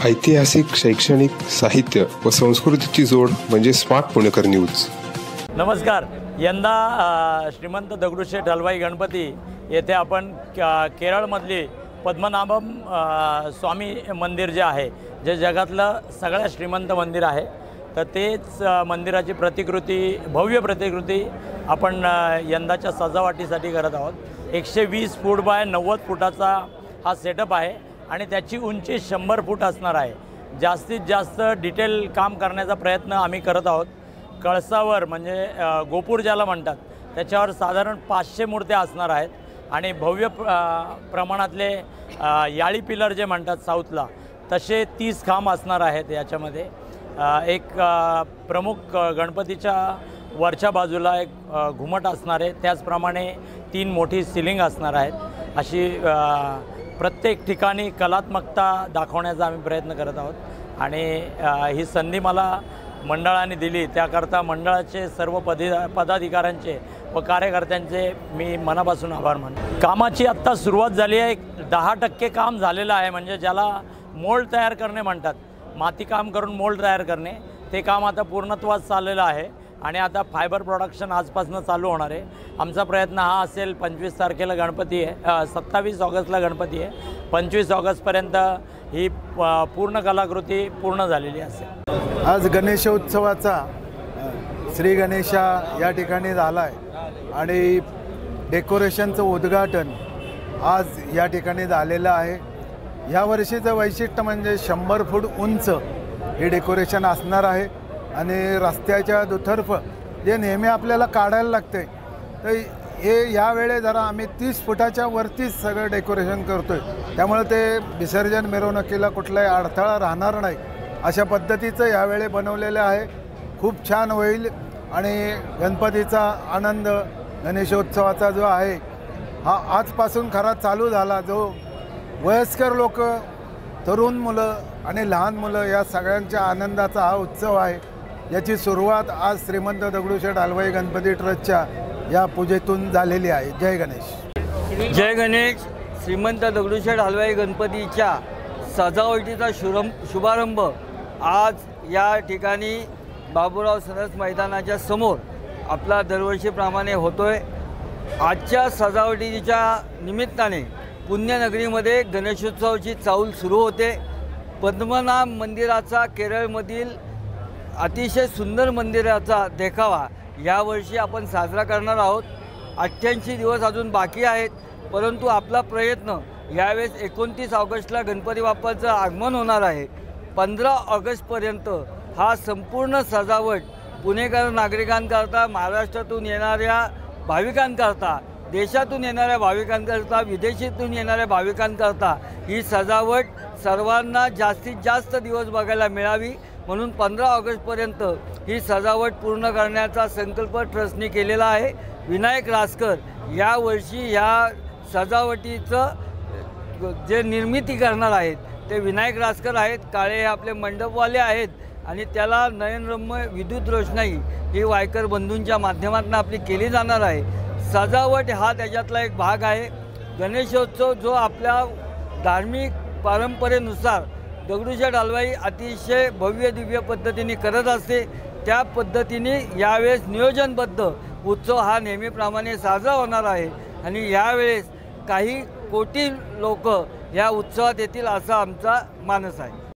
ऐतिहासिक, शैक्षणिक, साहित्य व संस्कृतीची जोड म्हणजे स्मार्ट पुणेकर न्यूज। नमस्कार। यंदा श्रीमंत दगडूशेठ हलवाई गणपती येथे आपण केरळमधली पद्मनाभम स्वामी मंदिर जे आहे, जे जगातलं सगळ्यात श्रीमंत मंदिर आहे, तर तेच मंदिराची प्रतिकृती, भव्य प्रतिकृती आपण यंदाच्या सजावटीसाठी करत आहोत। 120 फूट बाय 90 फुटाचा हा सेटअप आहे आणि त्याची उंची 100 फूट असणार आहे। जास्तीत जास्त डिटेल काम करण्याचा प्रयत्न आम्ही करत आहोत। कळसावर म्हणजे गोपूर ज्याला म्हणतात, त्याच्यावर साधारण 500 मूर्त्या असणार आहेत आणि भव्य प्रमाणातले याळी पिलर जे म्हणतात साऊथला, तसे 30 खांब असणार आहेत। याच्यामध्ये एक प्रमुख गणपतीच्या वरच्या बाजूला एक घुमट असणार आहे, त्याचप्रमाणे 3 मोठी सिलिंग असणार आहेत। अशी प्रत्येक ठिकाणी कलात्मकता दाखवण्याचा आम्ही प्रयत्न करत आहोत आणि ही संधी मला मंडळाने दिली, त्याकरता मंडळाचे सर्व पदाधिकाऱ्यांचे व कार्यकर्त्यांचे मी मनापासून आभार मानतो। कामाची आत्ता सुरुवात झाली आहे। 10% काम झालेलं आहे, म्हणजे ज्याला मोल्ड तयार करणे म्हणतात, माती काम करून मोल्ड तयार करणे, ते काम आता पूर्णत्वास चाललेलं आहे आणि आता फायबर प्रोडक्शन आजपासून चालू होणार आहे। आमचा प्रयत्न हा असेल, 25 तारखेला गणपती आहे, 27 ऑगस्टला गणपती आहे, 25 ऑगस्टपर्यंत ही पूर्ण कलाकृती पूर्ण झालेली असेल। आज गणेशोत्सवाचा श्री गणेशा या ठिकाणी झाला आहे आणि डेकोरेशनचं उद्घाटन आज या ठिकाणी झालेलं आहे। या वर्षीचं वैशिष्ट्य म्हणजे 100 फूट उंच हे डेकोरेशन असणार आहे आणि रस्त्याच्या दुतर्फ जे नेहमी आपल्याला काढायला लागते, तर हे यावेळे जरा आम्ही 30 फुटाच्या वरतीच सगळं डेकोरेशन करतो आहे, त्यामुळे ते विसर्जन मिरवणुकीला कुठलाही अडथळा राहणार नाही अशा पद्धतीचं यावेळे बनवलेलं आहे। खूप छान होईल आणि गणपतीचा आनंद, गणेशोत्सवाचा जो आहे हा आजपासून खरा चालू झाला। जो वयस्कर लोक, तरुण मुलं आणि लहान मुलं या सगळ्यांच्या आनंदाचा हा उत्सव आहे। याची सुरुवात आज श्रीमंत दगडूशेठ हलवाई गणपती ट्रस्टच्या या पूजेतून झालेली आहे। जय गणेश। जय गणेश। श्रीमंत दगडूशेठ हलवाई गणपतीच्या सजावटीचा शुभारंभ आज या ठिकाणी बाबूराव सरस मैदानाच्या समोर आपला दरवर्षीप्रमाणे होतोय। आजच्या सजावटीच्या निमित्ताने पुण्यनगरीमध्ये गणेशोत्सवाची चाहूल सुरू होते। पद्मनाभ मंदिराचा, केरळमधील अतिशय सुंदर मंदिराचा देखावा यावर्षी आपण साजरा करणार आहोत। 88 दिवस अजून बाकी आहेत, परंतु आपला प्रयत्न यावेळेस 29 ऑगस्टला गणपती बाप्पाचं आगमन होणार आहे। 15 ऑगस्टपर्यंत हा संपूर्ण सजावट पुणेकर नागरिकांकरता, महाराष्ट्रातून येणाऱ्या भाविकांकरता, देशातून येणाऱ्या भाविकांकरता, विदेशातून येणाऱ्या भाविकांकरता ही सजावट सर्वांना जास्तीत जास्त दिवस बघायला मिळावी, म्हणून 15 ऑगस्टपर्यंत ही सजावट पूर्ण करण्याचा संकल्प ट्रस्टने केलेला आहे। विनायक रासकर यावर्षी ह्या सजावटीचं जे निर्मिती करणार आहेत ते विनायक रासकर आहेत। काळे हे आपले मंडपवाले आहेत आणि त्याला नयनरम्य विद्युत रोषणाई ही वायकर बंधूंच्या माध्यमातून आपली केली जाणार आहे। सजावट हा त्याच्यातला एक भाग आहे। गणेशोत्सव जो आपल्या धार्मिक परंपरेनुसार दगडूशेठ हलवाई अतिशय भव्य दिव्य पद्धतीने करत असते, त्या पद्धतीने यावेळेस नियोजनबद्ध उत्सव हा नेहमीप्रमाणे साजरा होणार आहे आणि यावेळेस काही कोटी लोक या उत्सवात येतील असा आमचा मानस आहे।